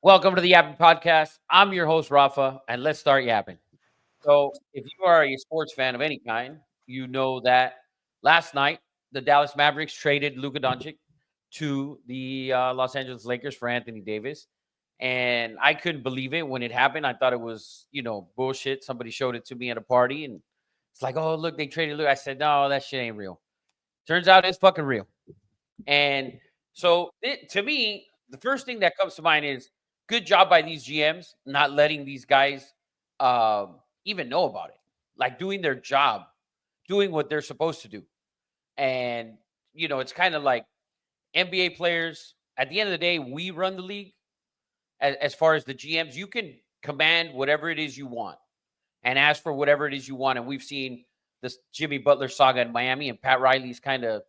Welcome to the Yappin podcast. I'm your host, Rafa, and let's start yapping. So, if you are a sports fan of any kind, you know that last night the Dallas Mavericks traded Luka Doncic to the Los Angeles Lakers for Anthony Davis. And I couldn't believe it when it happened. I thought it was, bullshit. Somebody showed it to me at a party and it's like, oh, look, they traded Luka. I said, no, that shit ain't real. Turns out it's fucking real. And so to me, the first thing that comes to mind is good job by these GMs not letting these guys even know about it, like doing their job, doing what they're supposed to do. And, it's kind of like NBA players. At the end of the day, we run the league as far as the GMs. You can command whatever it is you want and ask for whatever it is you want. And we've seen this Jimmy Butler saga in Miami, and Pat Riley's kind of,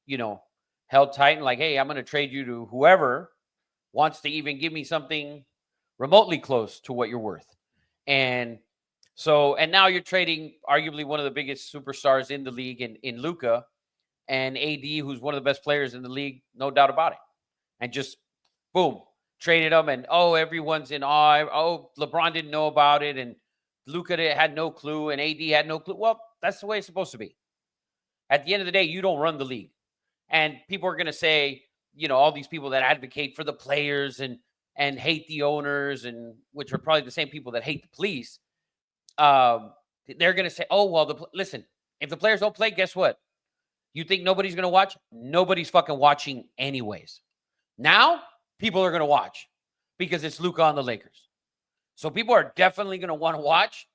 you know, held tight and like, hey, I'm going to trade you to whoever wants to even give me something remotely close to what you're worth. And and now you're trading arguably one of the biggest superstars in the league in Luka and AD, who's one of the best players in the league, no doubt about it. And just boom, traded them, and everyone's in awe. Oh, LeBron didn't know about it, and Luka had no clue, and AD had no clue. Well, that's the way it's supposed to be. At the end of the day, you don't run the league, and people are going to say, all these people that advocate for the players and hate the owners, and which are probably the same people that hate the police. They're going to say, oh well, listen, if the players don't play, guess what? You think nobody's going to watch? Nobody's fucking watching anyways. Now, people are going to watch because it's Luka on the Lakers. So people are definitely going to want to watch.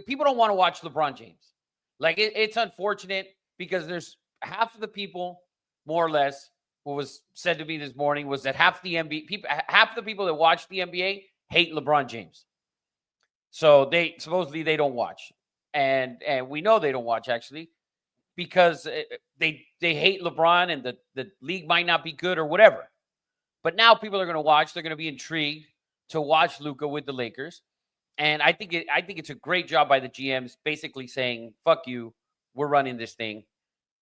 People don't want to watch LeBron James. Like, it's unfortunate because there's half of the people, more or less, what was said to me this morning was that half the people that watch the NBA hate LeBron James. So they supposedly they don't watch. And we know they don't watch, actually, because they hate LeBron, and the league might not be good or whatever. But now people are going to watch. They're going to be intrigued to watch Luka with the Lakers. And I think it's a great job by the GMs, basically saying, fuck you, we're running this thing,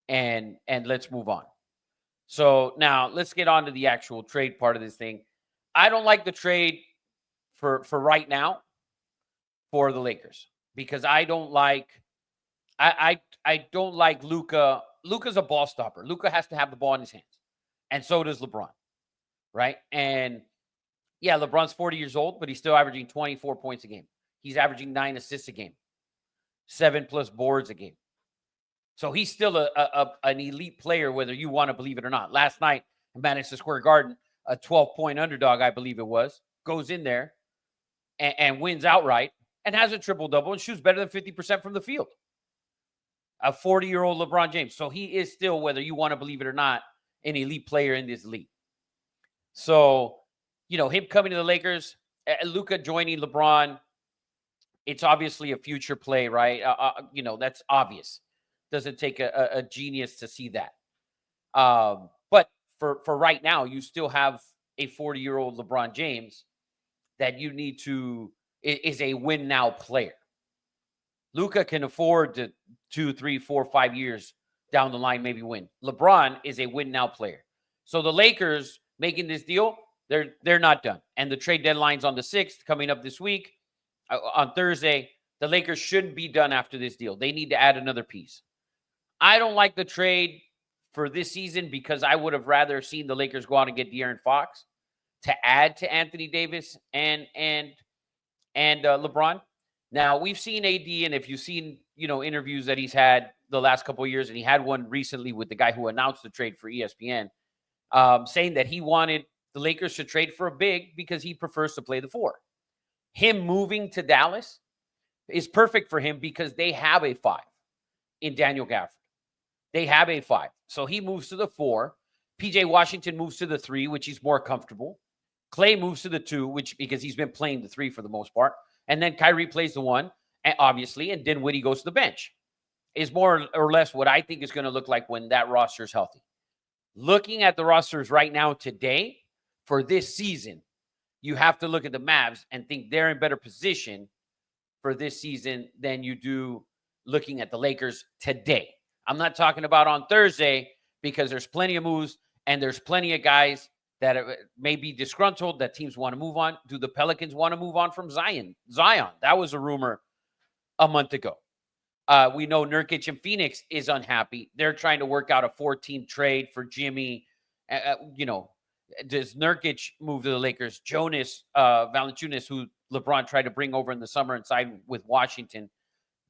and let's move on. So now let's get on to the actual trade part of this thing. I don't like the trade for right now for the Lakers, because I don't like Luka. Luka's a ball stopper. Luka has to have the ball in his hands. And so does LeBron. Right? And yeah, LeBron's 40 years old, but he's still averaging 24 points a game. He's averaging 9 assists a game, 7+ boards a game. So he's still an elite player, whether you want to believe it or not. Last night in Madison Square Garden, a 12-point underdog, I believe it was, goes in there and wins outright and has a triple-double and shoots better than 50% from the field. A 40-year-old LeBron James. So he is still, whether you want to believe it or not, an elite player in this league. So, him coming to the Lakers, Luka joining LeBron, it's obviously a future play, right? That's obvious. Doesn't take a genius to see that. But for right now, you still have a 40-year-old LeBron James that you need to is a win now player. Luka can afford to 2, 3, 4, 5 years down the line maybe win. LeBron is a win now player. So the Lakers making this deal, they're not done. And the trade deadline's on the 6th, coming up this week. On Thursday, the Lakers shouldn't be done after this deal. They need to add another piece. I don't like the trade for this season because I would have rather seen the Lakers go out and get De'Aaron Fox to add to Anthony Davis and LeBron. Now, we've seen AD, and if you've seen, interviews that he's had the last couple of years, and he had one recently with the guy who announced the trade for ESPN, saying that he wanted the Lakers to trade for a big because he prefers to play the 4. Him moving to Dallas is perfect for him because they have a 5 in Daniel Gafford. They have a 5. So he moves to the 4. PJ Washington moves to the 3, which he's more comfortable. Clay moves to the 2, because he's been playing the 3 for the most part. And then Kyrie plays the 1, obviously, and Dinwiddie goes to the bench. Is more or less what I think is going to look like when that roster is healthy. Looking at the rosters right now today for this season, you have to look at the Mavs and think they're in better position for this season than you do looking at the Lakers today. I'm not talking about on Thursday, because there's plenty of moves and there's plenty of guys that may be disgruntled, that teams want to move on. Do the Pelicans want to move on from Zion? That was a rumor a month ago. We know Nurkic in Phoenix is unhappy. They're trying to work out a 4-team trade for Jimmy. Does Nurkic move to the Lakers? Jonas Valanciunas, who LeBron tried to bring over in the summer and signed with Washington,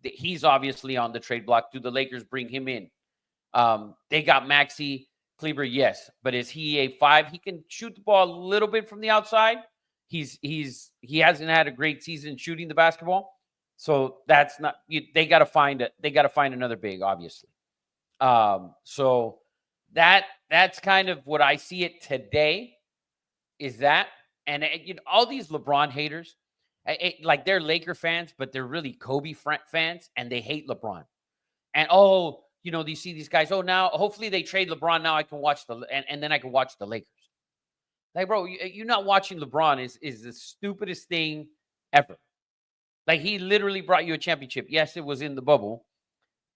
he's obviously on the trade block. Do the Lakers bring him in? They got Maxi Kleber, yes, but is he a 5? He can shoot the ball a little bit from the outside. He hasn't had a great season shooting the basketball, so that's not. They got to find it. They got to find another big, obviously. So that's kind of what I see it today. Is that, and all these LeBron haters, like they're Laker fans, but they're really Kobe fans, and they hate LeBron. And you see these guys. Oh, now hopefully they trade LeBron. Now I can watch and then I can watch the Lakers. Like, bro, you not watching LeBron is the stupidest thing ever. Like, he literally brought you a championship. Yes, it was in the bubble,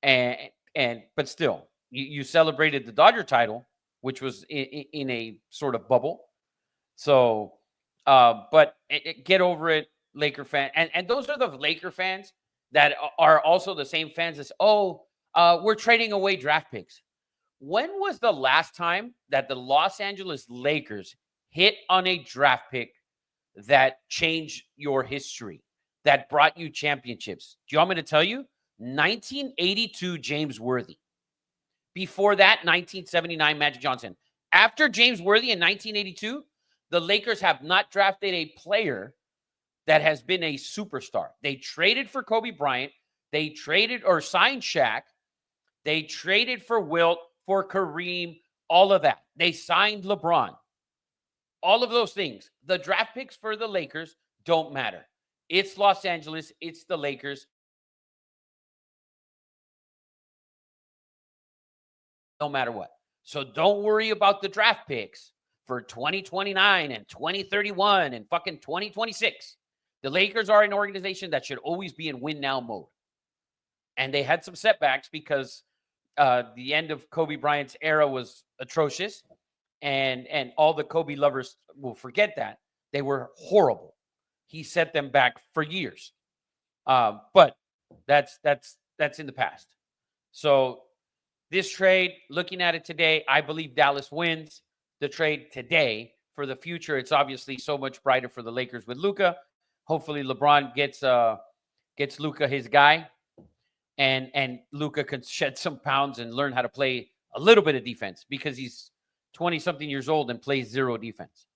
but still, you celebrated the Dodger title, which was in a sort of bubble. So, but get over it, Laker fan. And those are the Laker fans that are also the same fans as, we're trading away draft picks. When was the last time that the Los Angeles Lakers hit on a draft pick that changed your history, that brought you championships? Do you want me to tell you? 1982 James Worthy. Before that, 1979 Magic Johnson. After James Worthy in 1982, the Lakers have not drafted a player that has been a superstar. They traded for Kobe Bryant. They traded or signed Shaq. They traded for Wilt, for Kareem, all of that. They signed LeBron. All of those things. The draft picks for the Lakers don't matter. It's Los Angeles. It's the Lakers. No matter what. So don't worry about the draft picks for 2029 and 2031 and fucking 2026. The Lakers are an organization that should always be in win now mode. And they had some setbacks because the end of Kobe Bryant's era was atrocious. And all the Kobe lovers will forget that. They were horrible. He set them back for years. But that's in the past. So this trade, looking at it today, I believe Dallas wins the trade today. For the future, it's obviously so much brighter for the Lakers with Luka. Hopefully LeBron gets Luka his guy, and Luka can shed some pounds and learn how to play a little bit of defense, because he's 20-something years old and plays zero defense.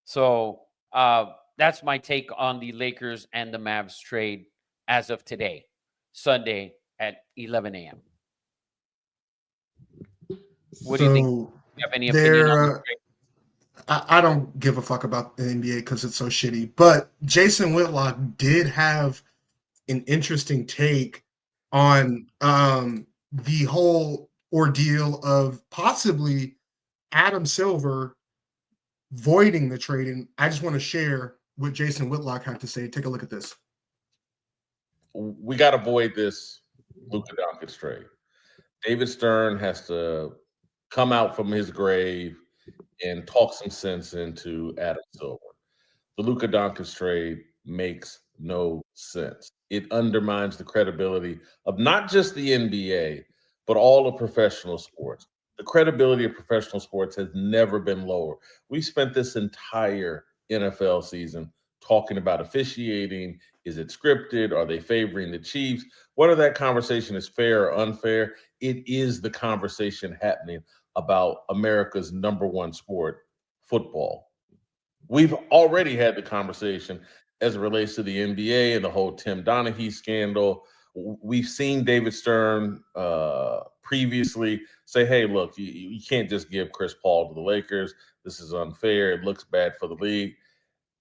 So that's my take on the Lakers and the Mavs trade as of today, Sunday at 11 a.m. What do you think? Do you have any opinion on this trade? I don't give a fuck about the NBA because it's so shitty. But Jason Whitlock did have an interesting take on the whole ordeal of possibly Adam Silver voiding the trade. And I just want to share what Jason Whitlock had to say. Take a look at this. We got to avoid this Luka Doncic trade. David Stern has to come out from his grave and talk some sense into Adam Silver. The Luka Doncic trade makes no sense. It undermines the credibility of not just the NBA, but all of professional sports. The credibility of professional sports has never been lower. We spent this entire NFL season talking about officiating. Is it scripted? Are they favoring the Chiefs? Whether that conversation is fair or unfair, it is the conversation happening about America's number one sport, football. We've already had the conversation as it relates to the NBA and the whole Tim Donaghy scandal. We've seen David Stern previously say, hey, look, you can't just give Chris Paul to the Lakers. This is unfair. It looks bad for the league.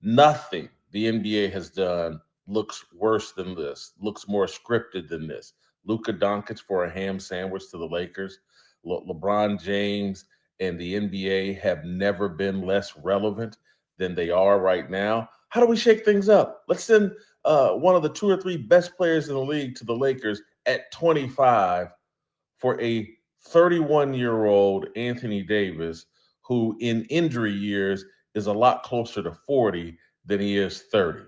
Nothing the NBA has done looks worse than this, looks more scripted than this. Luka Doncic for a ham sandwich to the Lakers. LeBron James and the NBA have never been less relevant than they are right now. How do we shake things up? Let's send one of the 2 or 3 best players in the league to the Lakers at 25 for a 31-year-old Anthony Davis who in injury years is a lot closer to 40 than he is 30.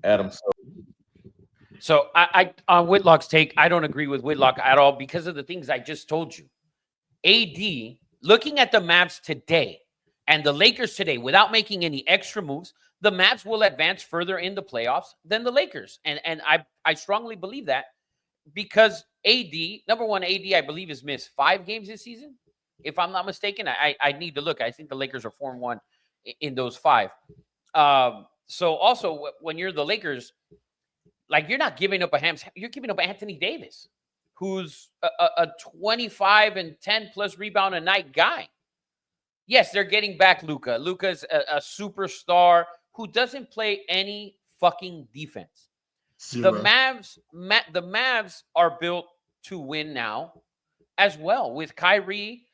Adam, So I on Whitlock's take, I don't agree with Whitlock at all because of the things I just told you. AD, looking at the Mavs today and the Lakers today, without making any extra moves, the Mavs will advance further in the playoffs than the Lakers. And I strongly believe that because AD, number one, AD, I believe, has missed 5 games this season. If I'm not mistaken, I need to look. I think the Lakers are 4-1 in those 5. So also, when you're the Lakers, like you're not giving up you're giving up Anthony Davis, who's a 25 and 10 plus rebound a night guy. Yes, they're getting back Luka. Luka's a superstar who doesn't play any fucking defense. Zero. The Mavs are built to win now as well with Kyrie.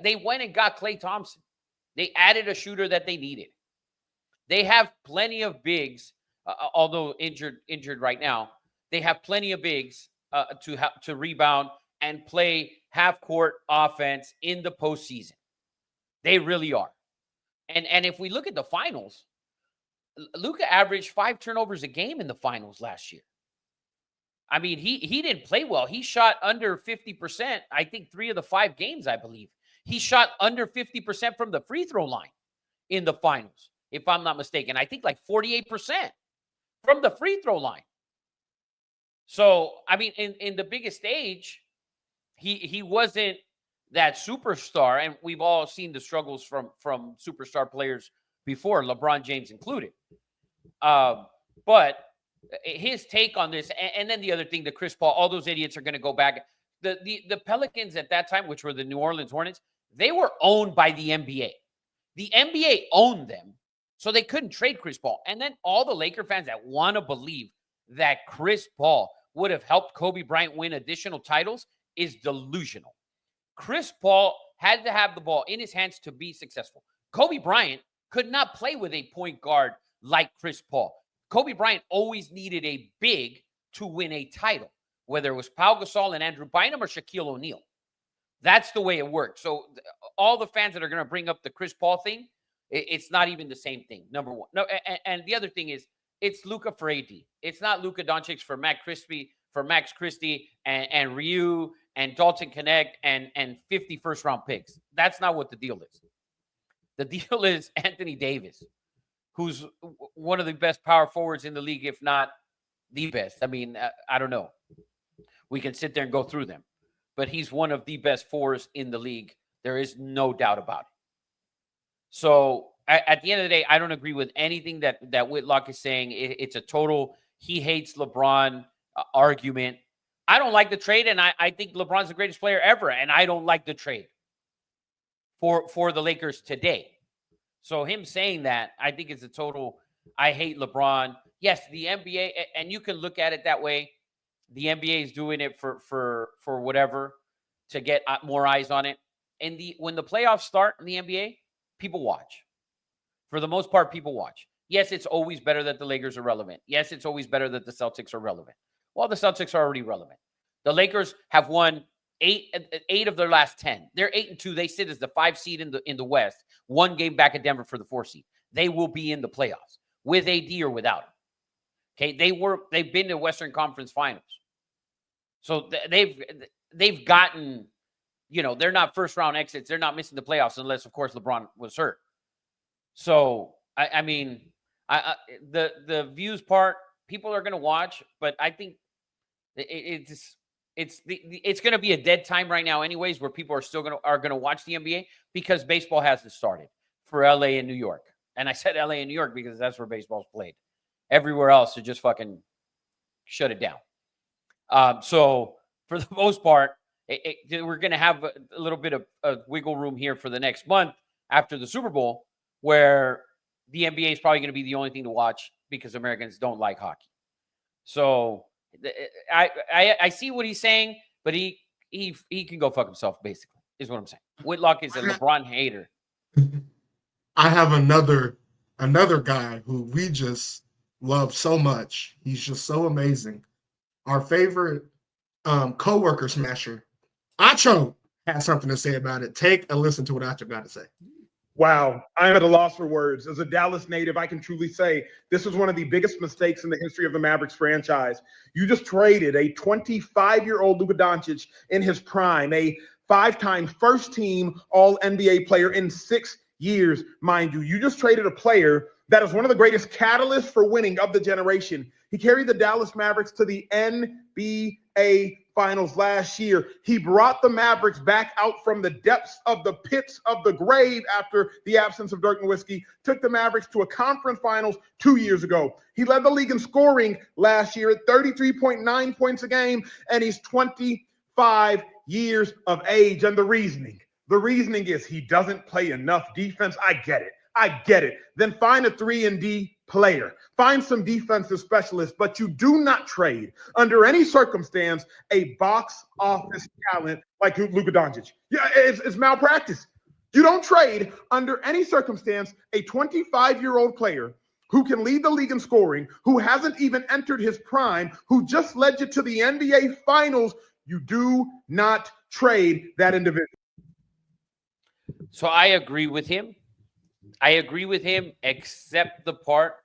They went and got Klay Thompson. They added a shooter that they needed. They have plenty of bigs, although injured right now. They have plenty of bigs to rebound and play half court offense in the postseason. They really are. And if we look at the finals, Luka averaged 5 turnovers a game in the finals last year. I mean, he didn't play well. He shot under 50%. I think 3 of the 5 games, I believe. He shot under 50% from the free throw line in the finals, if I'm not mistaken. I think like 48% from the free throw line. So, I mean, in the biggest stage, he wasn't that superstar, and we've all seen the struggles from superstar players before, LeBron James included. But his take on this, and then the other thing, the Chris Paul, all those idiots are going to go back. The Pelicans at that time, which were the New Orleans Hornets, they were owned by the NBA. The NBA owned them, so they couldn't trade Chris Paul. And then all the Laker fans that want to believe that Chris Paul would have helped Kobe Bryant win additional titles is delusional. Chris Paul had to have the ball in his hands to be successful. Kobe Bryant could not play with a point guard like Chris Paul. Kobe Bryant always needed a big to win a title, whether it was Pau Gasol and Andrew Bynum or Shaquille O'Neal. That's the way it worked. So all the fans that are going to bring up the Chris Paul thing, it's not even the same thing, number one. No, and the other thing is, it's Luka for AD. It's not Luka Doncic for Max Christie and Ryu and Dalton Connect and 50 first-round picks. That's not what the deal is. The deal is Anthony Davis, who's one of the best power forwards in the league, if not the best. I mean, I don't know. We can sit there and go through them. But he's one of the best fours in the league. There is no doubt about it. So at the end of the day, I don't agree with anything that Whitlock is saying. It's a total he hates LeBron argument. I don't like the trade, and I think LeBron's the greatest player ever, and I don't like the trade for the Lakers today. So him saying that, I think it's a total I hate LeBron. Yes, the NBA, and you can look at it that way. The NBA is doing it for whatever, to get more eyes on it. And when the playoffs start in the NBA, people watch. For the most part, people watch. Yes, it's always better that the Lakers are relevant. Yes, it's always better that the Celtics are relevant. Well, the Celtics are already relevant. The Lakers have won eight of their last 10. They're 8-2. They sit as the 5 seed in the West, 1 game back at Denver for the 4 seed. They will be in the playoffs with AD or without him. Okay, they've been to Western Conference Finals. So they've gotten, they're not first round exits. They're not missing the playoffs unless, of course, LeBron was hurt. So I mean, the views part, people are going to watch, but I think it's going to be a dead time right now, anyways, where people are still going to watch the NBA because baseball hasn't started for LA and New York. And I said LA and New York because that's where baseball's played. Everywhere else, to just fucking shut it down. So for the most part, we're going to have a little bit of wiggle room here for the next month after the Super Bowl, where the NBA is probably going to be the only thing to watch because Americans don't like hockey. So I see what he's saying, but he can go fuck himself, basically, is what I'm saying. Whitlock is a LeBron hater. I have another guy who we just love so much. He's just so amazing. Our favorite co-worker smasher, Acho. has something to say about it. Take a listen to what Acho got to say. Wow, I'm at a loss for words. As a Dallas native, I can truly say this was one of the biggest mistakes in the history of the Mavericks franchise. You just traded a 25-year-old Luka Doncic in his prime, a 5-time first-team All-NBA player in 6 years, mind you. You just traded a player that is one of the greatest catalysts for winning of the generation. He carried the Dallas Mavericks to the NBA Finals last year. He brought the Mavericks back out from the depths of the pits of the grave after the absence of Dirk Nowitzki, took the Mavericks to a conference finals 2 years ago. He led the league in scoring last year at 33.9 points a game, and he's 25 years of age. And the reasoning is he doesn't play enough defense. I get it. Then find a 3-and-D player. Find some defensive specialists, but you do not trade under any circumstance a box office talent like Luka Doncic. Yeah, it's malpractice. You don't trade under any circumstance a 25-year-old player who can lead the league in scoring, who hasn't even entered his prime, who just led you to the NBA Finals. You do not trade that individual. So I agree with him. Except the part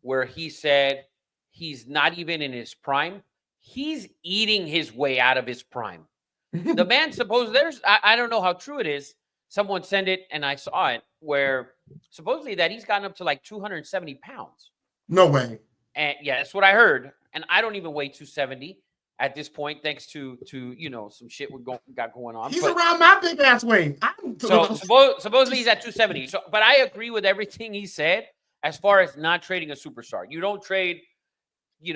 where he said he's not even in his prime. He's eating his way out of his prime. The man, suppose I don't know how true it is. Someone sent it and I saw it where supposedly that he's gotten up to like 270 pounds. No way. And yeah, that's what I heard. And I don't even weigh 270 at this point, thanks to some shit we got going on. He's around my big ass weight. So supposedly he's at 270. So, but I agree with everything he said as far as not trading a superstar. You don't trade, you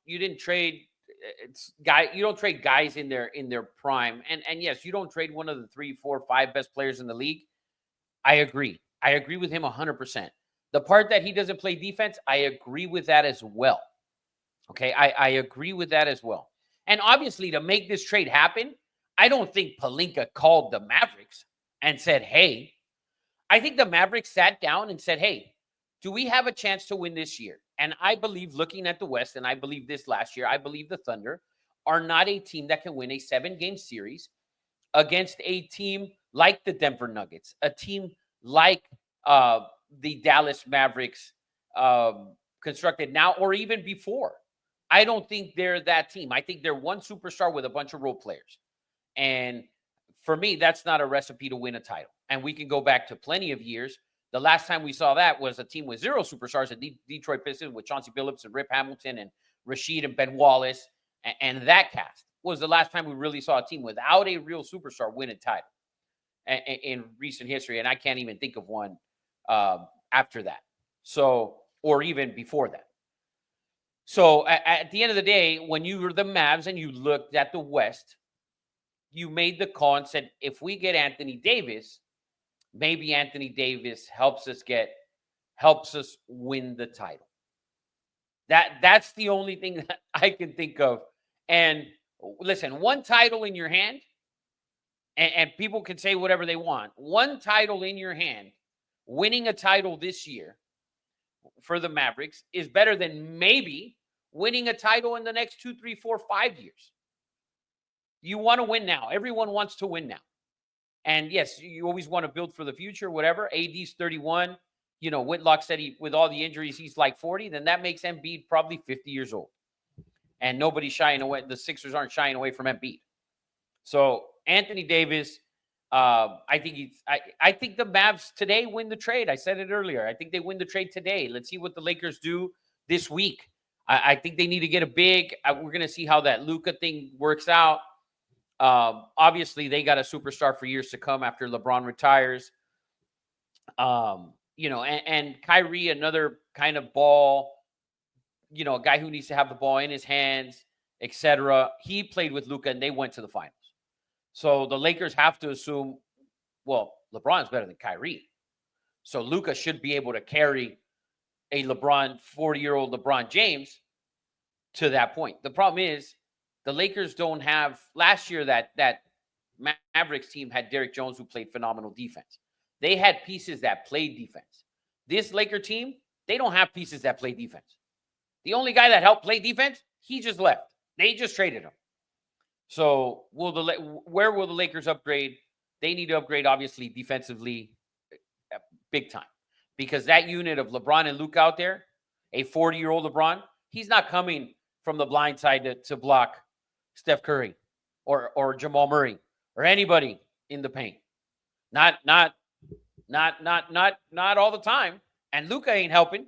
didn't trade you don't trade guys in their prime. And yes, you don't trade one of the 3, 4, 5 best players in the league. I agree with him 100%. The part that he doesn't play defense, I agree with that as well. Okay, I agree with that as well. And obviously, to make this trade happen, I don't think Pelinka called the Mavericks and said, hey. I think the Mavericks sat down and said, hey, do we have a chance to win this year? And I believe, looking at the West, and I believe this last year, I believe the Thunder are not a team that can win a 7-game series against a team like the Denver Nuggets, a team like the Dallas Mavericks constructed now or even before. I don't think they're that team. I think they're one superstar with a bunch of role players. And for me, that's not a recipe to win a title. And we can go back to plenty of years. The last time we saw that was a team with 0 superstars at Detroit Pistons with Chauncey Billups and Rip Hamilton and Rasheed and Ben Wallace. And that cast was the last time we really saw a team without a real superstar win a title in recent history. And I can't even think of one after that. So, or even before that. So at the end of the day, when you were the Mavs and you looked at the West, you made the call and said, if we get Anthony Davis, maybe Anthony Davis helps us win the title. That's the only thing that I can think of. And listen, one title in your hand, and people can say whatever they want. One title in your hand, winning a title this year for the Mavericks is better than maybe winning a title in the next 2, 3, 4, 5 years. You want to win now. Everyone wants to win now. And yes, you always want to build for the future, whatever. AD's 31. Whitlock said with all the injuries, he's like 40. Then that makes Embiid probably 50 years old. And nobody's shying away. The Sixers aren't shying away from Embiid. So Anthony Davis, I think the Mavs today win the trade. I said it earlier. I think they win the trade today. Let's see what the Lakers do this week. I think they need to get a big. We're going to see how that Luka thing works out. Obviously, they got a superstar for years to come after LeBron retires. And Kyrie, another kind of ball, a guy who needs to have the ball in his hands, etc. He played with Luka and they went to the finals. So the Lakers have to assume, well, LeBron's better than Kyrie. So Luka should be able to carry a 40-year-old LeBron James to that point. The problem is the Lakers don't have last year that Mavericks team had Derrick Jones who played phenomenal defense. They had pieces that played defense. This Laker team, they don't have pieces that play defense. The only guy that helped play defense, he just left. They just traded him. So where will the Lakers upgrade? They need to upgrade, obviously, defensively, big time. Because that unit of LeBron and Luka out there, a 40-year-old LeBron, he's not coming from the blind side to block Steph Curry or Jamal Murray or anybody in the paint. Not all the time. And Luka ain't helping.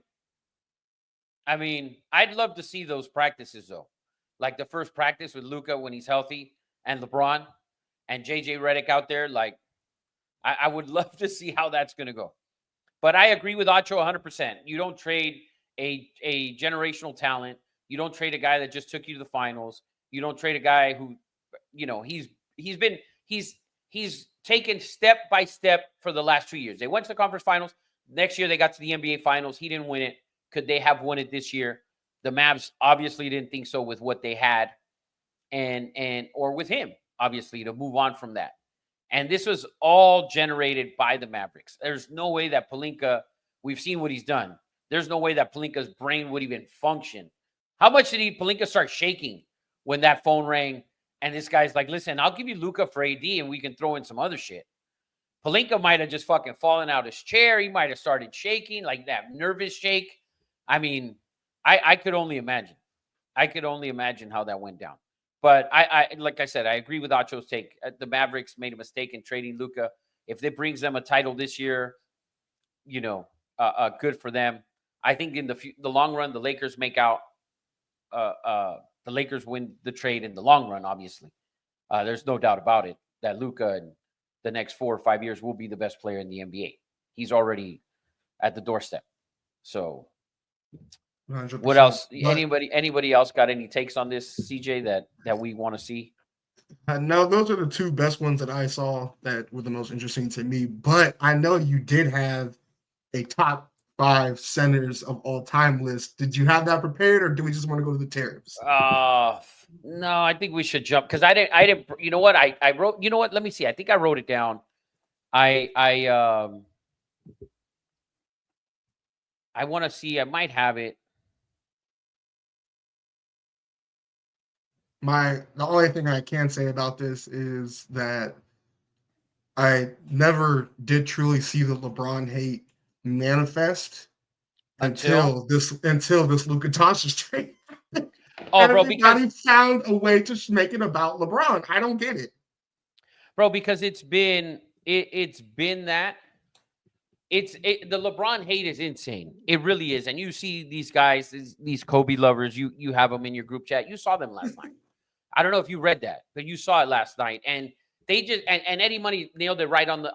I mean, I'd love to see those practices though. Like the first practice with Luka when he's healthy and LeBron and JJ Redick out there. Like, I would love to see how that's going to go. But I agree with Acho 100%. You don't trade a generational talent. You don't trade a guy that just took you to the finals. You don't trade a guy who, he's taken step by step for the last 2 years. They went to the conference finals. Next year they got to the NBA finals. He didn't win it. Could they have won it this year? The Mavs obviously didn't think so with what they had, or with him, obviously, to move on from that. And this was all generated by the Mavericks. There's no way that Pelinka, we've seen what he's done. There's no way that Pelinka's brain would even function. How much did Pelinka start shaking when that phone rang? And this guy's like, listen, I'll give you Luka for AD and we can throw in some other shit. Pelinka might have just fucking fallen out his chair. He might have started shaking, like that nervous shake. I mean, I could only imagine. I could only imagine how that went down. But I like I said, I agree with Acho's take. The Mavericks made a mistake in trading Luka. If it brings them a title this year, good for them. I think in the long run, the Lakers make out. The Lakers win the trade in the long run. Obviously, there's no doubt about it that Luka in the next 4 or 5 years will be the best player in the NBA. He's already at the doorstep. So. 100%. What else? Anybody else got any takes on this, CJ, that we want to see? No, those are the two best ones that I saw that were the most interesting to me. But I know you did have a top 5 centers of all time list. Did you have that prepared, or do we just want to go to the tariffs? No, I think we should jump because I didn't. You know what? I wrote. You know what? Let me see. I think I wrote it down. I want to see. I might have it. The only thing I can say about this is that I never did truly see the LeBron hate manifest until this Luka Doncic trade. Oh, bro, because he found a way to make it about LeBron. I don't get it, bro, because it's been that. The LeBron hate is insane. It really is. And you see these guys, these Kobe lovers, you have them in your group chat. You saw them last night. I don't know if you read that, but you saw it last night. And they just and Eddie Money nailed it right on the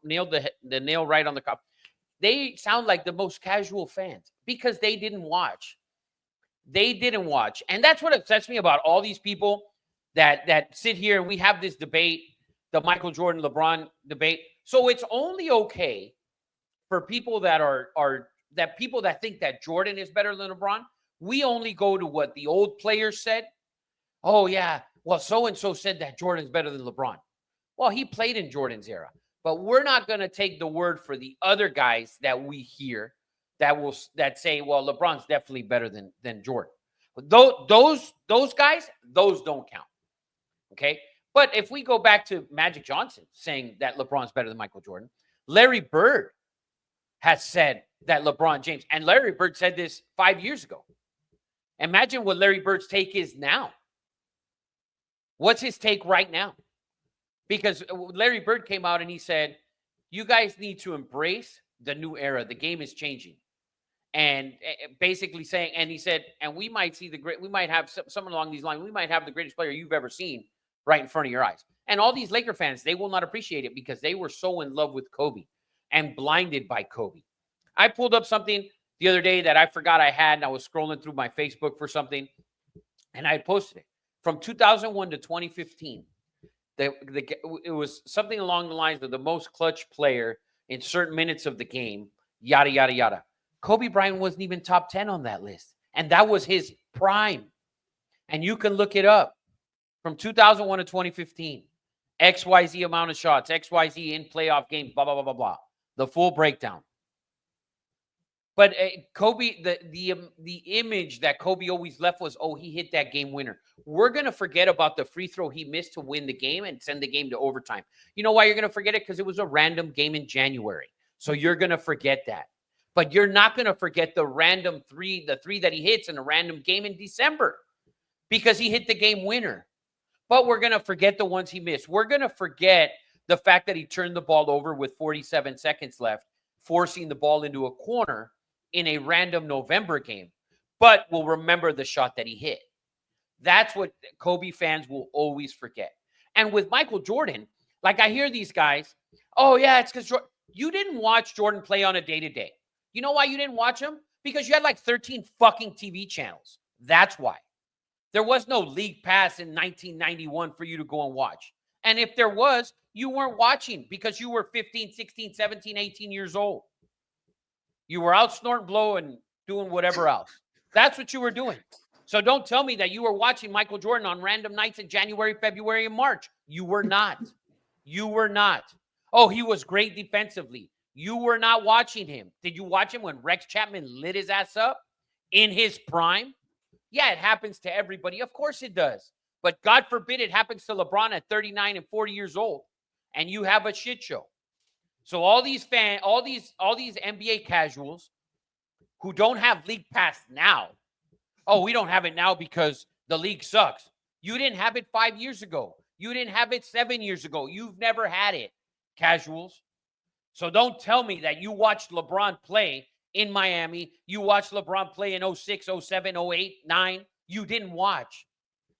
nailed the nail right on the cup. They sound like the most casual fans because they didn't watch. They didn't watch. And that's what upsets me about all these people that sit here and we have this debate, the Michael Jordan LeBron debate. So it's only okay for people that people that think that Jordan is better than LeBron. We only go to what the old players said. Oh, yeah. Well, so-and-so said that Jordan's better than LeBron. Well, he played in Jordan's era. But we're not going to take the word for the other guys that we hear that say, well, LeBron's definitely better than Jordan. Those guys, those don't count. Okay? But if we go back to Magic Johnson saying that LeBron's better than Michael Jordan, Larry Bird has said that LeBron James, and Larry Bird said this 5 years ago. Imagine what Larry Bird's take is now. What's his take right now? Because Larry Bird came out and he said, you guys need to embrace the new era. The game is changing. And basically saying, and he said, and we might have someone along these lines, we might have the greatest player you've ever seen right in front of your eyes. And all these Laker fans, they will not appreciate it because they were so in love with Kobe and blinded by Kobe. I pulled up something the other day that I forgot I had, and I was scrolling through my Facebook for something, and I posted it. From 2001 to 2015, it was something along the lines of the most clutch player in certain minutes of the game, yada, yada, yada. Kobe Bryant wasn't even top 10 on that list, and that was his prime. And you can look it up. From 2001 to 2015, XYZ amount of shots, XYZ in playoff games, blah, blah, blah, blah, blah. The full breakdown. But Kobe, the image that Kobe always left was, oh, he hit that game winner. We're going to forget about the free throw he missed to win the game and send the game to overtime. You know why you're going to forget it? Because it was a random game in January. So you're going to forget that. But you're not going to forget the random three, the three that he hits in a random game in December, because he hit the game winner. But we're going to forget the ones he missed. We're going to forget the fact that he turned the ball over with 47 seconds left, forcing the ball into a corner in a random November game. But we'll remember the shot that he hit. That's what Kobe fans will always forget. And with Michael Jordan, like I hear these guys, oh, yeah, it's because you didn't watch Jordan play on a day-to-day. You know why you didn't watch him? Because you had like 13 fucking TV channels. That's why. There was no League Pass in 1991 for you to go and watch. And if there was, you weren't watching because you were 15, 16, 17, 18 years old. You were out snorting blow and doing whatever else. That's what you were doing. So don't tell me that you were watching Michael Jordan on random nights in January, February, and March. You were not. You were not. Oh, he was great defensively. You were not watching him. Did you watch him when Rex Chapman lit his ass up in his prime? Yeah, it happens to everybody. Of course it does. But God forbid it happens to LeBron at 39 and 40 years old, and you have a shit show. So all these NBA casuals who don't have League Pass now, oh, we don't have it now because the league sucks. You didn't have it 5 years ago. You didn't have it 7 years ago. You've never had it, casuals. So don't tell me that you watched LeBron play in Miami. You watched LeBron play in 06, 07, 08, 9. You didn't watch.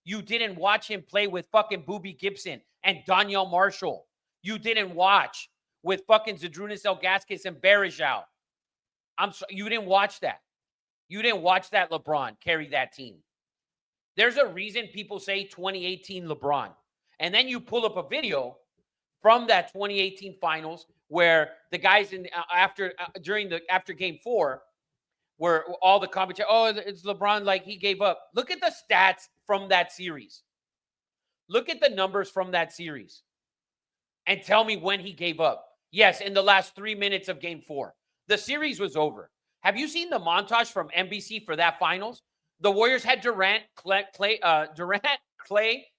You didn't watch him play with fucking Boobie Gibson and Donyell Marshall. You didn't watch with fucking Zydrunas Ilgauskas and Berejau. You didn't watch that. You didn't watch that LeBron carry that team. There's a reason people say 2018 LeBron. And then you pull up a video from that 2018 finals where the guys after game 4, where all the commentary, oh, it's LeBron, like he gave up. Look at the stats from that series. Look at the numbers from that series. And tell me when he gave up. Yes, in the last 3 minutes of game 4. The series was over. Have you seen the montage from NBC for that finals? The Warriors had Durant, Clay,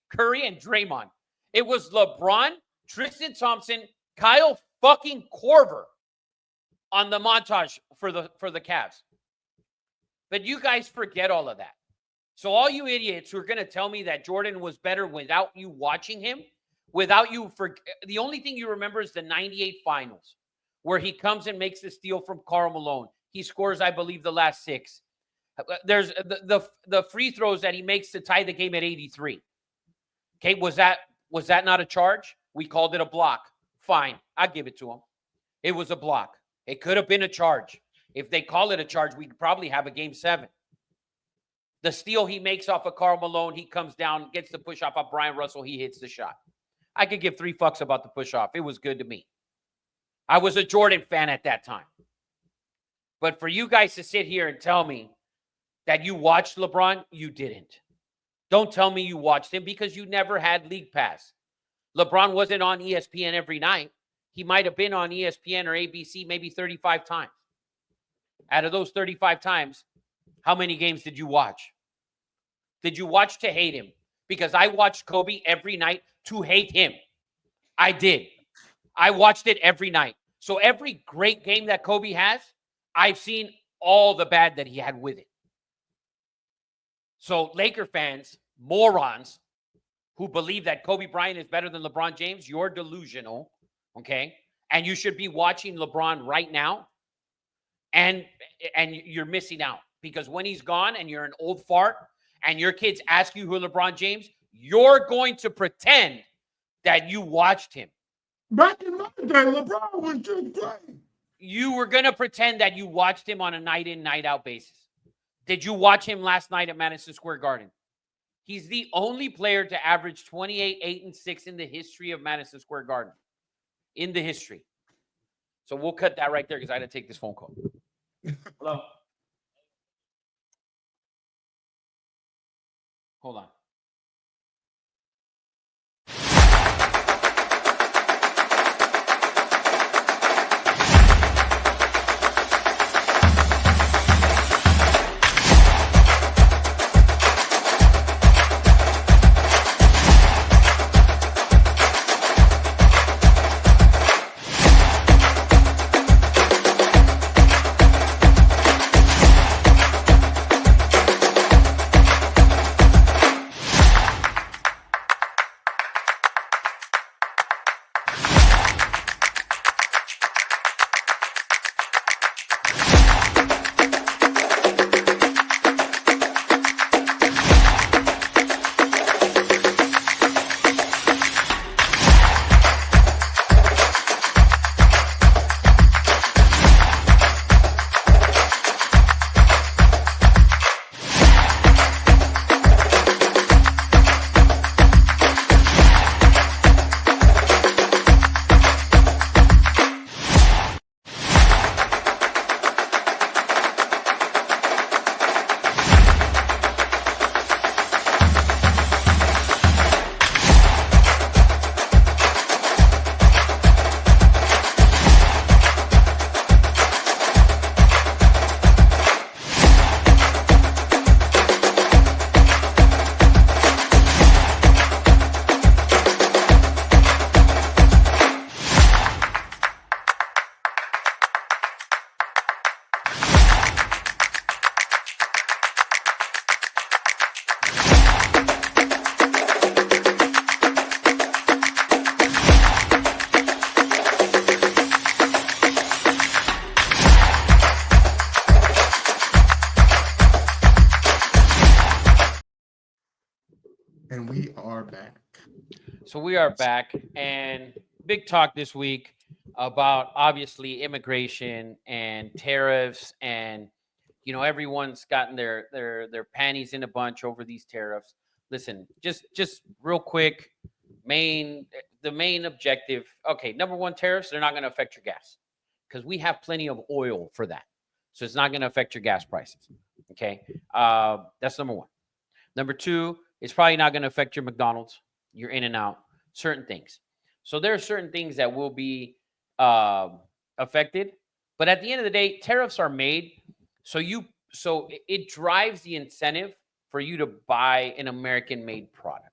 Curry, and Draymond. It was LeBron, Tristan Thompson, Kyle fucking Korver on the montage for the Cavs. But you guys forget all of that. So all you idiots who are going to tell me that Jordan was better without you watching him, the only thing you remember is the 98 finals, where he comes and makes the steal from Karl Malone. He scores, I believe, the last 6. There's the free throws that he makes to tie the game at 83. Okay, was that not a charge? We called it a block. Fine, I give it to him. It was a block. It could have been a charge. If they call it a charge, we could probably have a game 7. The steal he makes off of Karl Malone, he comes down, gets the push off of Brian Russell, he hits the shot. I could give 3 fucks about the push off. It was good to me. I was a Jordan fan at that time. But for you guys to sit here and tell me that you watched LeBron, you didn't. Don't tell me you watched him because you never had League Pass. LeBron wasn't on ESPN every night. He might have been on ESPN or ABC maybe 35 times. Out of those 35 times, how many games did you watch? Did you watch to hate him? Because I watched Kobe every night to hate him. I did. I watched it every night. So every great game that Kobe has, I've seen all the bad that he had with it. So Laker fans, morons, who believe that Kobe Bryant is better than LeBron James, you're delusional, okay? And you should be watching LeBron right now, and you're missing out. Because when he's gone and you're an old fart and your kids ask you who LeBron James, you're going to pretend that you watched him. Back in my day, LeBron was just great. You were going to pretend that you watched him on a night-in, night-out basis. Did you watch him last night at Madison Square Garden? He's the only player to average 28, 8, and 6 in the history of Madison Square Garden. In the history. So we'll cut that right there because I had to take this phone call. Hello? Hold on. So we are back, and big talk this week about obviously immigration and tariffs, and everyone's gotten their panties in a bunch over these tariffs. Listen, just real quick, the main objective. Okay, number one, tariffs, they're not going to affect your gas because we have plenty of oil for that, so it's not going to affect your gas prices. Okay, that's number one. Number two, it's probably not going to affect your McDonald's, your In and Out, certain things. So there are certain things that will be affected, but at the end of the day, tariffs are made so it drives the incentive for you to buy an American-made product.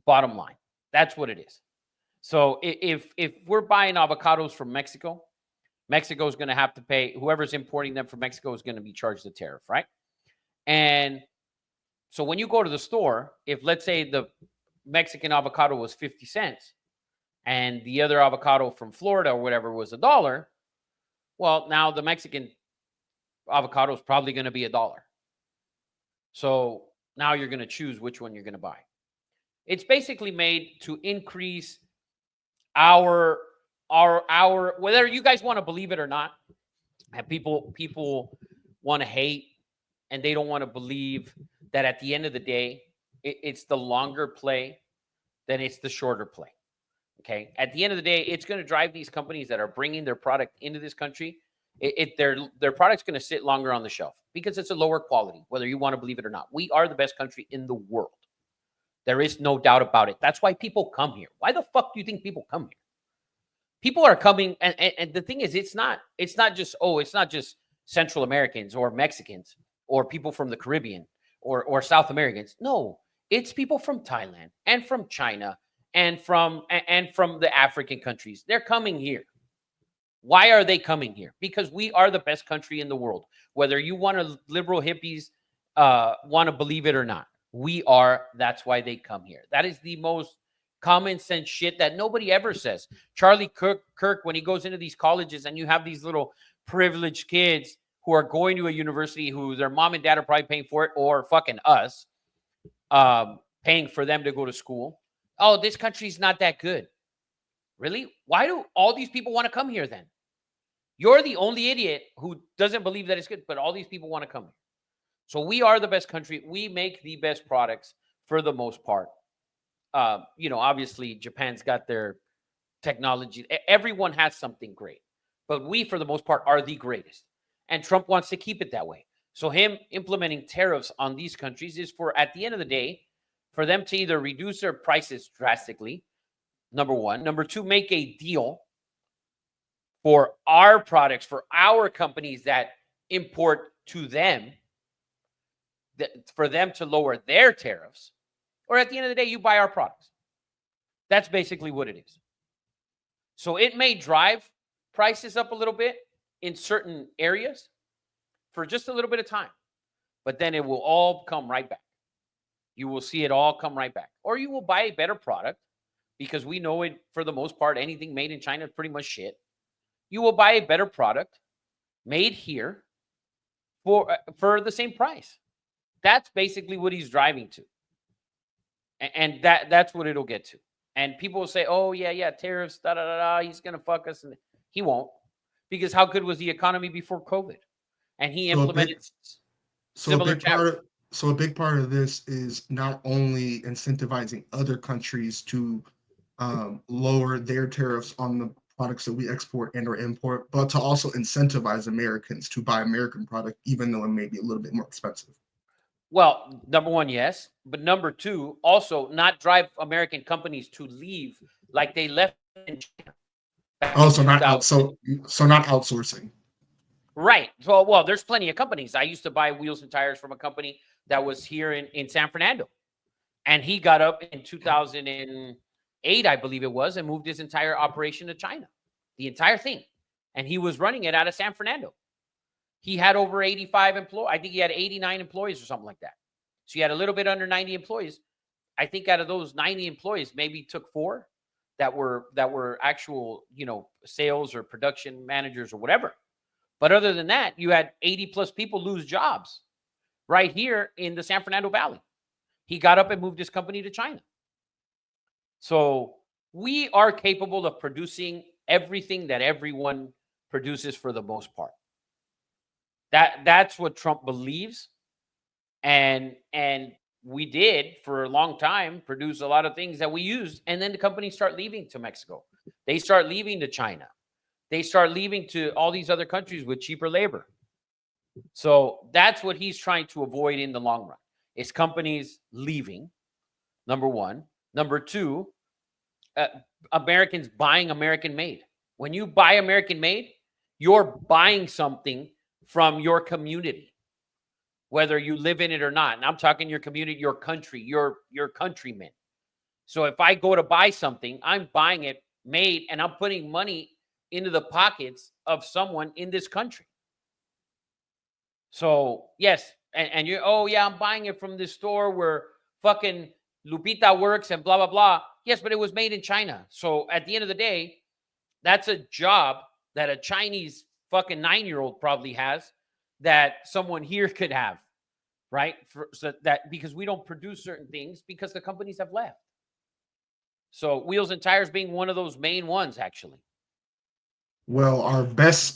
Bottom line, that's what it is. So if we're buying avocados from Mexico, Mexico is going to have to pay, whoever's importing them from Mexico is going to be charged the tariff, right? And so when you go to the store, if let's say the Mexican avocado was 50 cents and the other avocado from Florida or whatever was $1, well, now the Mexican avocado is probably going to be $1. So now you're going to choose which one you're going to buy. It's basically made to increase our whether you guys want to believe it or not, and people want to hate and they don't want to believe that at the end of the day, it's the longer play than it's the shorter play. Okay. At the end of the day, it's going to drive these companies that are bringing their product into this country. Their product's going to sit longer on the shelf because it's a lower quality, whether you want to believe it or not. We are the best country in the world. There is no doubt about it. That's why people come here. Why the fuck do you think people come here? People are coming, and the thing is, it's not just Central Americans or Mexicans or people from the Caribbean or South Americans. No, it's people from Thailand and from China and from the African countries. They're coming here. Why are they coming here? Because we are the best country in the world. Whether you want to liberal hippies want to believe it or not, we are. That's why they come here. That is the most common sense shit that nobody ever says. Charlie Kirk, when he goes into these colleges and you have these little privileged kids who are going to a university who their mom and dad are probably paying for it, or fucking us paying for them to go to school. Oh, this country's not that good. Really? Why do all these people want to come here then? You're the only idiot who doesn't believe that it's good, but all these people want to come here. So we are the best country. We make the best products for the most part. Obviously Japan's got their technology. Everyone has something great, but we, for the most part, are the greatest. And Trump wants to keep it that way. So him implementing tariffs on these countries is for, at the end of the day, for them to either reduce their prices drastically, number one. Number two, make a deal for our products, for our companies that import to them, for them to lower their tariffs. Or at the end of the day, you buy our products. That's basically what it is. So it may drive prices up a little bit in certain areas for just a little bit of time, but then it will all come right back. You will see it all come right back. Or you will buy a better product because we know it, for the most part, anything made in China is pretty much shit. You will buy a better product made here for the same price. That's basically what he's driving to. And that's what it'll get to. And people will say, oh, yeah, tariffs, he's going to fuck us. And he won't. Because how good was the economy before COVID? And he implemented similar tariffs. So a big part of this is not only incentivizing other countries to lower their tariffs on the products that we export and or import, but to also incentivize Americans to buy American product, even though it may be a little bit more expensive. Well, number one, yes. But number two, also not drive American companies to leave like they left in China. Oh, so not outsourcing. Right. So, well, there's plenty of companies. I used to buy wheels and tires from a company that was here in San Fernando. And he got up in 2008, I believe it was, and moved his entire operation to China. The entire thing. And he was running it out of San Fernando. He had over 85 employees. I think he had 89 employees or something like that. So he had a little bit under 90 employees. I think out of those 90 employees, maybe took 4 that were actual, sales or production managers or whatever. But other than that, you had 80 plus people lose jobs right here in the San Fernando Valley. He got up and moved his company to China. So we are capable of producing everything that everyone produces for the most part. That's what Trump believes. And we did for a long time produce a lot of things that we used, and then the companies start leaving to Mexico. They start leaving to China. They start leaving to all these other countries with cheaper labor. So that's what he's trying to avoid in the long run. Is companies leaving, number one. Number two, Americans buying American made. When you buy American made, you're buying something from your community, whether you live in it or not. And I'm talking your community, your country, your countrymen. So if I go to buy something, I'm buying it made, and I'm putting money into the pockets of someone in this country. So yes, and you, oh yeah, I'm buying it from this store where fucking Lupita works and blah blah blah. Yes, but it was made in China. So at the end of the day, that's a job that a Chinese fucking 9-year-old probably has that someone here could have, right? So that because we don't produce certain things because the companies have left. So wheels and tires being one of those main ones, actually. Well, our best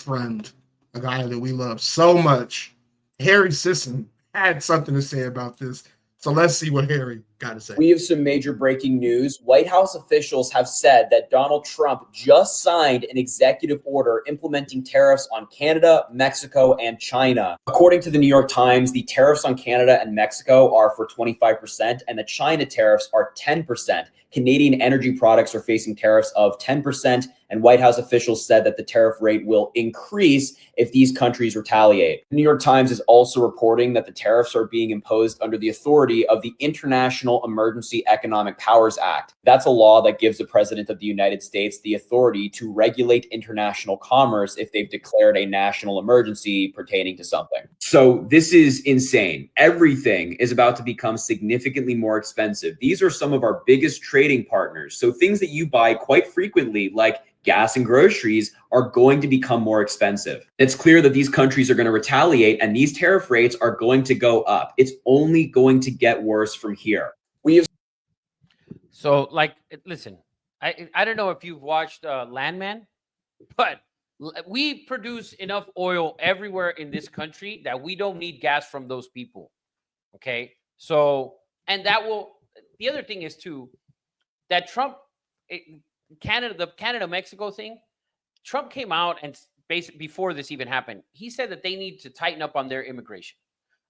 friend, a guy that we love so much, Harry Sisson, had something to say about this. So let's see what Harry got to say. We have some major breaking news. White House officials have said that Donald Trump just signed an executive order implementing tariffs on Canada, Mexico, and China. According to the New York Times, the tariffs on Canada and Mexico are for 25%, and the China tariffs are 10%. Canadian energy products are facing tariffs of 10%, and White House officials said that the tariff rate will increase if these countries retaliate. The New York Times is also reporting that the tariffs are being imposed under the authority of the International Emergency Economic Powers Act. That's a law that gives the President of the United States the authority to regulate international commerce if they've declared a national emergency pertaining to something. So this is insane. Everything is about to become significantly more expensive. These are some of our biggest trading partners. So things that you buy quite frequently, like gas and groceries, are going to become more expensive. It's clear that these countries are going to retaliate, and these tariff rates are going to go up. It's only going to get worse from here. So, like, listen, I don't know if you've watched Landman, but we produce enough oil everywhere in this country that we don't need gas from those people. Okay, so and that will. The other thing is too that Trump, the Canada-Mexico thing. Trump came out and basically before this even happened, he said that they need to tighten up on their immigration,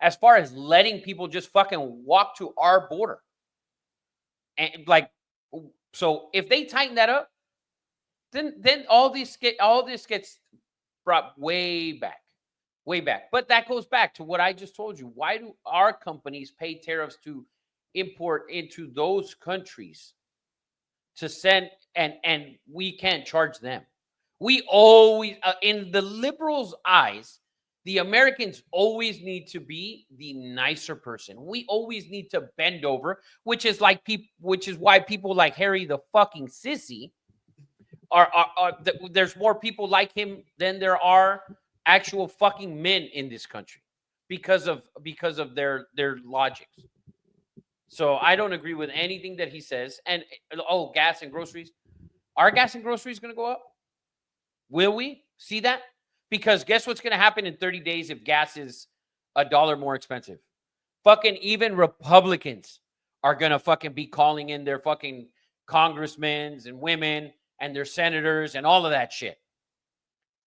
as far as letting people just fucking walk to our border. And like, so if they tighten that up, then all this gets brought way back. But that goes back to what I just told you. Why do our companies pay tariffs to import into those countries to send, and we can't charge them? We always, in the liberals' eyes, the Americans always need to be the nicer person. We always need to bend over, which is why people like Harry the fucking sissy there's more people like him than there are actual fucking men in this country because of their logics. So I don't agree with anything that he says. And gas and groceries. Are gas and groceries going to go up? Will we see that? Because guess what's going to happen in 30 days if gas is $1 more expensive? Fucking even Republicans are going to fucking be calling in their fucking congressmen and women and their senators and all of that shit.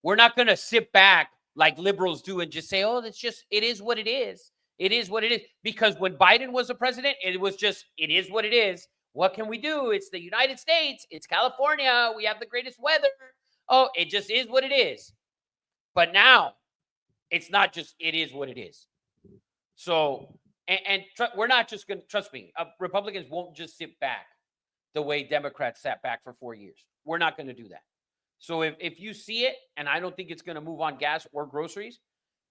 We're not going to sit back like liberals do and just say, oh, it is what it is. It is what it is. Because when Biden was the president, it was just, it is what it is. What can we do? It's the United States. It's California. We have the greatest weather. Oh, it just is what it is. But now it's not just, it is what it is. So, we're not just going to, trust me, Republicans won't just sit back the way Democrats sat back for 4 years. We're not going to do that. So if you see it, and I don't think it's going to move on gas or groceries,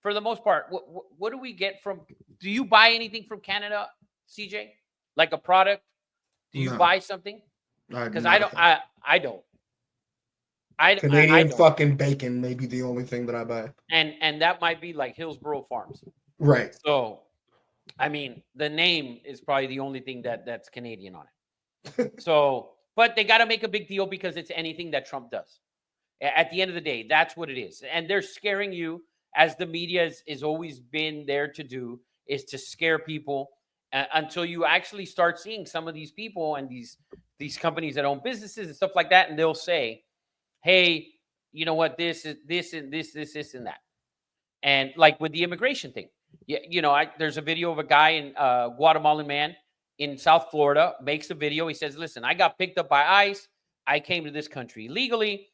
for the most part, what do we get from, do you buy anything from Canada, CJ? Like a product? Do you buy something? Because I don't. Canadian fucking bacon may be the only thing that I buy. And that might be like Hillsborough Farms. Right. So, I mean, the name is probably the only thing that's Canadian on it. So, but they got to make a big deal because it's anything that Trump does. At the end of the day, that's what it is. And they're scaring you, as the media is always been there to do, is to scare people until you actually start seeing some of these people and these companies that own businesses and stuff like that. And they'll say, hey, you know what, this is this and this and that. And like with the immigration thing, there's a video of a guy in Guatemalan man in South Florida makes a video. He says, listen, I got picked up by ICE. I came to this country illegally,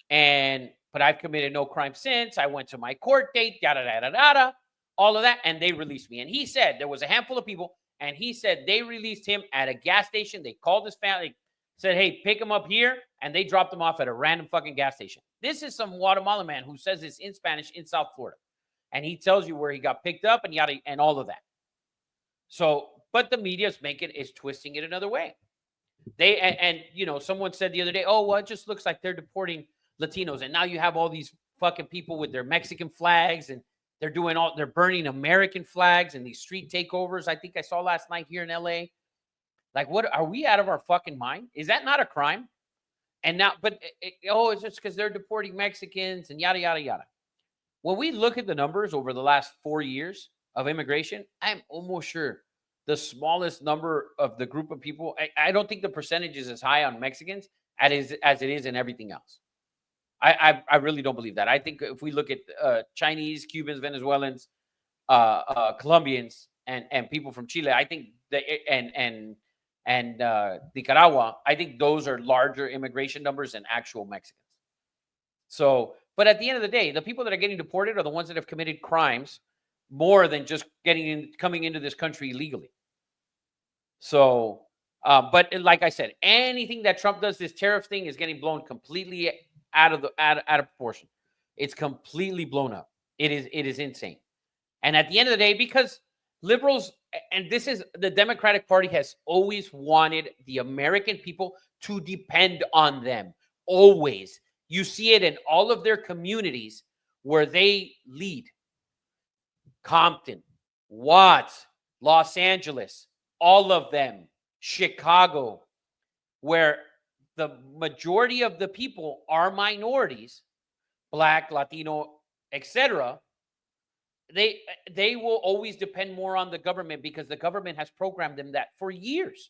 but I've committed no crime since. I went to my court date, yada, yada, yada, all of that. And they released me. And he said there was a handful of people, and he said they released him at a gas station. They called his family, said, hey, pick him up here. And they dropped him off at a random fucking gas station. This is some Guatemalan man who says this in Spanish in South Florida. And he tells you where he got picked up and yada, and all of that. So, but the media is twisting it another way. Someone said the other day, oh, well, it just looks like they're deporting Latinos. And now you have all these fucking people with their Mexican flags, and they're burning American flags and these street takeovers. I think I saw last night here in LA. Like, what, are we out of our fucking mind? Is that not a crime? And now, it's just because they're deporting Mexicans and yada, yada, yada. When we look at the numbers over the last 4 years of immigration, I'm almost sure the smallest number of the group of people, I don't think the percentage is as high on Mexicans as it is in everything else. I really don't believe that. I think if we look at Chinese, Cubans, Venezuelans, Colombians, and people from Chile, I think and Nicaragua, I think those are larger immigration numbers than actual Mexicans. So, but at the end of the day, the people that are getting deported are the ones that have committed crimes more than just coming into this country illegally. So, but like I said, anything that Trump does, this tariff thing is getting blown completely out of proportion. It's completely blown up. It is insane. And at the end of the day, because liberals, and this is the Democratic Party, has always wanted the American people to depend on them. Always. You see it in all of their communities where they lead. Compton, Watts, Los Angeles, all of them, Chicago, where the majority of the people are minorities, Black, Latino, etc. They will always depend more on the government because the government has programmed them that for years.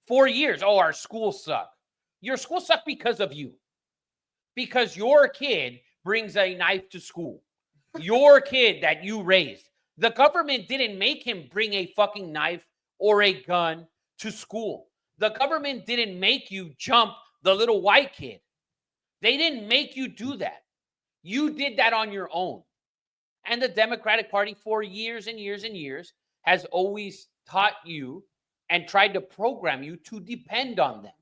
4 years. Oh, our schools suck. Your schools suck because of you. Because your kid brings a knife to school. Your kid that you raised. The government didn't make him bring a fucking knife or a gun to school. The government didn't make you jump the little white kid. They didn't make you do that. You did that on your own. And the Democratic Party for years and years and years has always taught you and tried to program you to depend on them.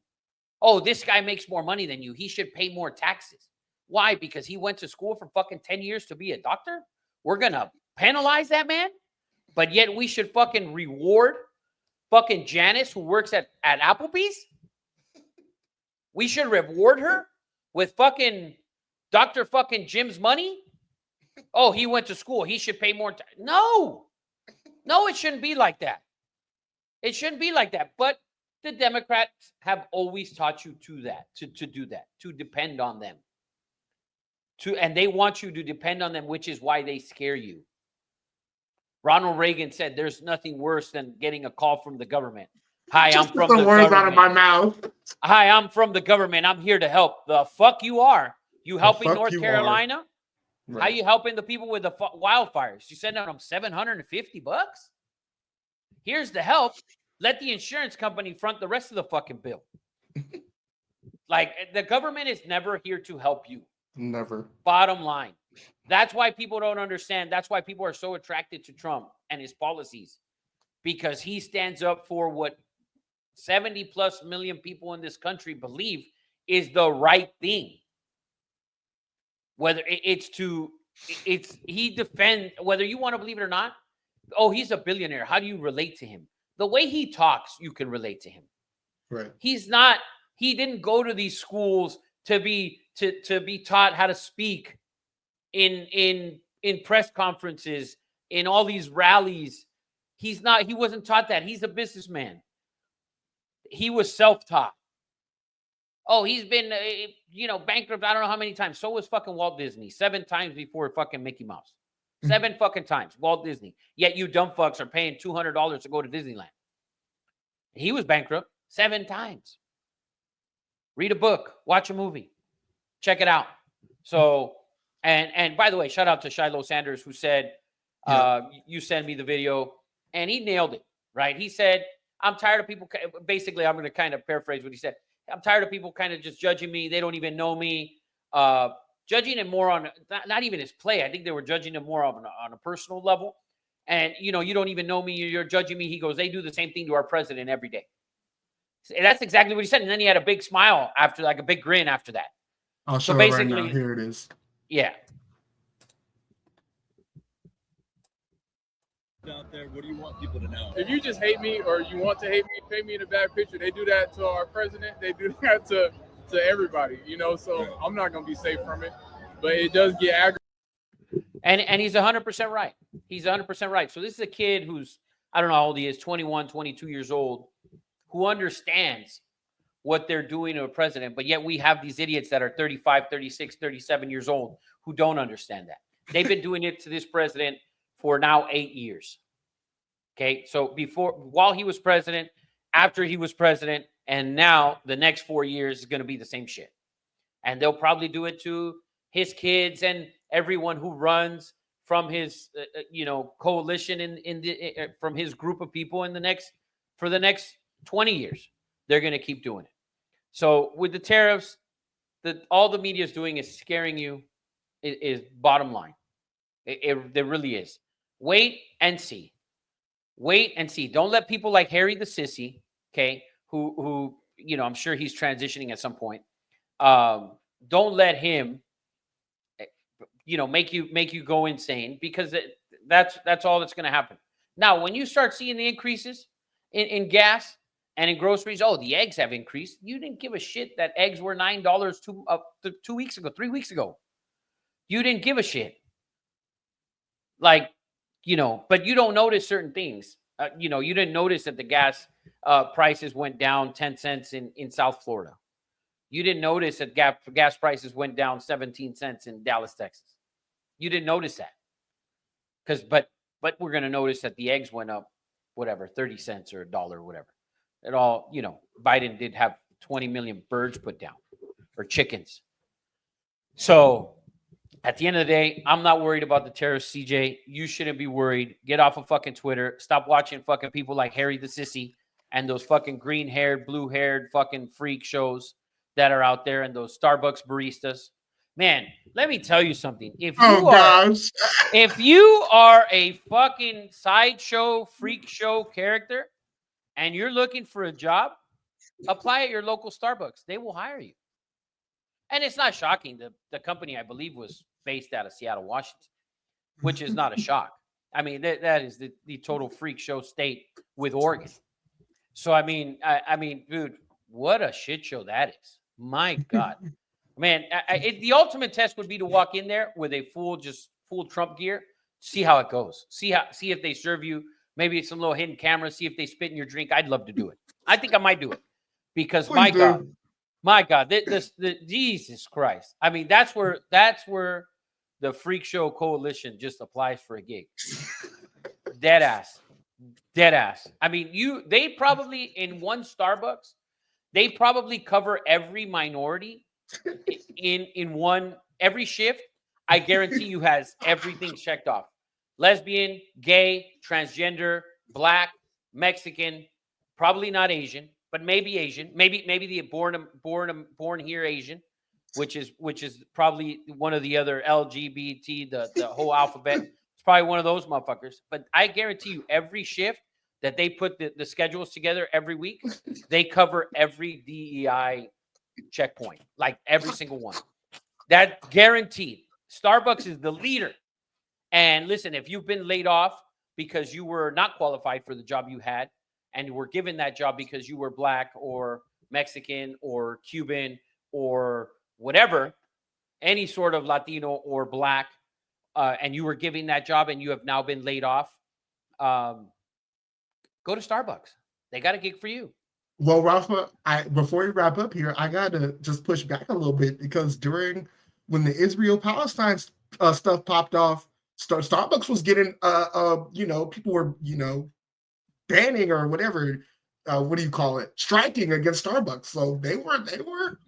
Oh, this guy makes more money than you. He should pay more taxes. Why? Because he went to school for fucking 10 years to be a doctor? We're going to penalize that man? But yet we should fucking reward fucking Janice, who works at Applebee's? We should reward her with fucking Dr. fucking Jim's money? Oh, he went to school. He should pay more. No, it shouldn't be like that. It shouldn't be like that. But the Democrats have always taught you to do that, to depend on them. And they want you to depend on them, which is why they scare you. Ronald Reagan said there's nothing worse than getting a call from the government. Hi, I'm from the words government. out of my mouth. Hi, I'm from the government. I'm here to help. The fuck you are. You helping North Carolina? Right. How you helping the people with the wildfires? You sending them $750? Here's the help. Let the insurance company front the rest of the fucking bill. Like, the government is never here to help you. Never. Bottom line. That's why people don't understand. That's why people are so attracted to Trump and his policies. Because he stands up for what 70 plus million people in this country believe is the right thing. Whether he defends, whether you want to believe it or not. Oh, he's a billionaire. How do you relate to him? The way he talks, you can relate to him. Right. He didn't go to these schools to be taught how to speak in press conferences, in all these rallies. He wasn't taught that. He's a businessman. he was self-taught. Oh, he's been, bankrupt. I don't know how many times. So was fucking Walt Disney. 7 times before fucking Mickey Mouse. 7 fucking times. Walt Disney. Yet you dumb fucks are paying $200 to go to Disneyland. He was bankrupt 7 times. Read a book. Watch a movie. Check it out. So, and by the way, shout out to Shilo Sanders, who said, you send me the video. And he nailed it, right? He said, I'm tired of people. Basically, I'm going to kind of paraphrase what he said. I'm tired of people kind of just judging me. They don't even know me. Judging him more on not even his play. I think they were judging him more on a personal level. And, you don't even know me. You're judging me. He goes, they do the same thing to our president every day. And that's exactly what he said. And then he had a big smile after, like a big grin after that. I'll show it right now. Here it is. Yeah. Out there, what do you want people to know? If you just hate me or you want to hate me, paint me in a bad picture, they do that to our president. They do that to everybody, so I'm not going to be safe from it. But it does get aggravating. And he's 100% right. He's 100% right. So this is a kid who's, I don't know how old he is, 21, 22 years old, who understands what they're doing to a president. But yet we have these idiots that are 35, 36, 37 years old who don't understand that. They've been doing it to this president for now 8 years. Okay, so while he was president, after he was president, and now the next 4 years is going to be the same shit. And they'll probably do it to his kids and everyone who runs from his, coalition from his group of people for the next 20 years. They're going to keep doing it. So with the tariffs, all the media is doing is scaring you. Is bottom line. There really is. Wait and see. Wait and see. Don't let people like Harry the Sissy, okay, who I'm sure he's transitioning at some point. Don't let him, make you go insane, because that's all that's going to happen. Now, when you start seeing the increases in gas and in groceries, the eggs have increased. You didn't give a shit that eggs were $9 2 weeks ago, 3 weeks ago. You didn't give a shit. Like, but you don't notice certain things. You didn't notice that the gas prices went down 10 cents in South Florida. You didn't notice that gas prices went down 17 cents in Dallas, Texas. You didn't notice that. But we're going to notice that the eggs went up, whatever, 30 cents or $1 or whatever. It all, Biden did have 20 million birds put down, or chickens. So at the end of the day, I'm not worried about the tariffs, CJ. You shouldn't be worried. Get off of fucking Twitter. Stop watching fucking people like Harry the Sissy and those fucking green-haired, blue-haired fucking freak shows that are out there, and those Starbucks baristas. Man, let me tell you something. If you are a fucking sideshow, freak show character and you're looking for a job, apply at your local Starbucks. They will hire you. And it's not shocking. The company, I believe, was based out of Seattle, Washington, which is not a shock. I mean, that is the total freak show state with Oregon. So, I mean, dude, what a shit show that is. My God. Man, the ultimate test would be to walk in there with a full Trump gear, see how it goes. See if they serve you maybe some little hidden camera, see if they spit in your drink. I'd love to do it. I think I might do it because my God, the Jesus Christ. I mean, that's where the freak show coalition just applies for a gig. Dead ass. I mean, they probably in one Starbucks, they probably cover every minority in one every shift. I guarantee you has everything checked off. Lesbian, gay, transgender, black, Mexican, probably not Asian, but maybe Asian, maybe the born here Asian, which is probably one of the other LGBT, the whole alphabet. It's probably one of those motherfuckers. But I guarantee you, every shift that they put the schedules together every week, they cover every DEI checkpoint, like every single one. That guaranteed. Starbucks is the leader. And listen, if you've been laid off because you were not qualified for the job you had, and you were given that job because you were black or Mexican or Cuban or whatever, any sort of Latino or black, and you were given that job and you have now been laid off, go to Starbucks. They got a gig for you. Well, Rafa, before we wrap up here, I gotta just push back a little bit because when the Israel-Palestine stuff popped off, Starbucks was getting people were banning or whatever. What do you call it? Striking against Starbucks. So they were.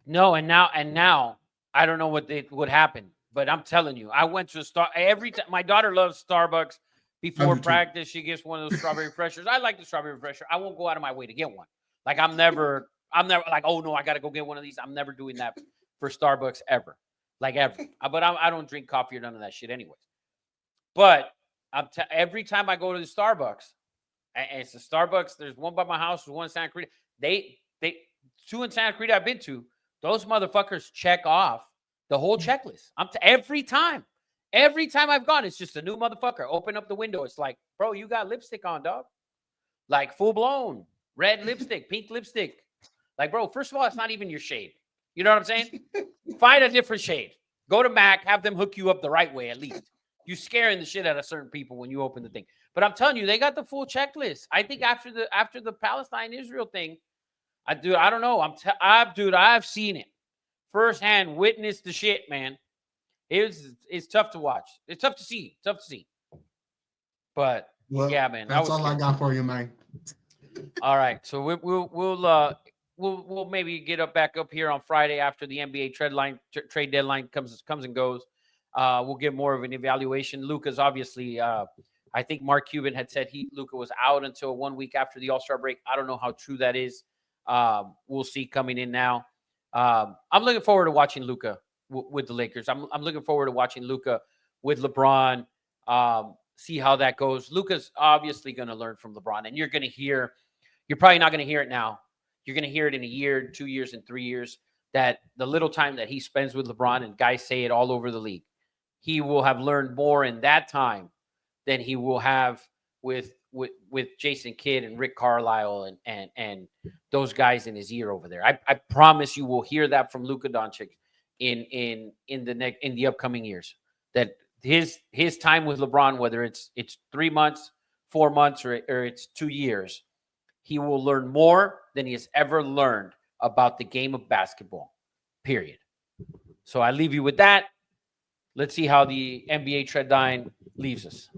No, and now I don't know what happened, but I'm telling you, I went to every time. My daughter loves Starbucks. Before practice, she gets one of those strawberry refreshers. I like the strawberry refresher. I won't go out of my way to get one. Like I'm never like, oh no, I got to go get one of these. I'm never doing that for Starbucks ever, like ever. But I don't drink coffee or none of that shit, anyways. But every time I go to the Starbucks, and it's the Starbucks. There's one by my house. There's one in Santa Cruz. They two in Santa Cruz I've been to. Those motherfuckers check off the whole checklist. Every time I've gone, it's just a new motherfucker. Open up the window. It's like, bro, you got lipstick on, dog. Like full blown red lipstick, pink lipstick. Like, bro, first of all, it's not even your shade. You know what I'm saying? Find a different shade. Go to Mac, have them hook you up the right way at least. You're scaring the shit out of certain people when you open the thing. But I'm telling you, they got the full checklist. I think after the Palestine-Israel thing, I don't know. I've seen it firsthand, witnessed the shit, man. It's tough to watch. It's tough to see. But yeah, man, that's all I got for you, man. All right, so we'll maybe get back up here on Friday after the NBA trade deadline comes and goes. We'll get more of an evaluation. Luka's obviously. I think Mark Cuban had said Luka was out until 1 week after the All-Star break. I don't know how true that is. We'll see coming in now. I'm looking forward to watching Luka with the Lakers. I'm looking forward to watching Luka with LeBron. See how that goes. Luka's obviously going to learn from LeBron, and you're probably not going to hear it now. You're going to hear it in a year, 2 years, and 3 years, that the little time that he spends with LeBron, and guys say it all over the league, he will have learned more in that time than he will have with Jason Kidd and Rick Carlisle and those guys in his ear over there. I promise you will hear that from Luka Doncic in the upcoming years. That his time with LeBron, whether it's 3 months, 4 months, or it's 2 years, he will learn more than he has ever learned about the game of basketball. Period. So I leave you with that. Let's see how the NBA trade deadline leaves us.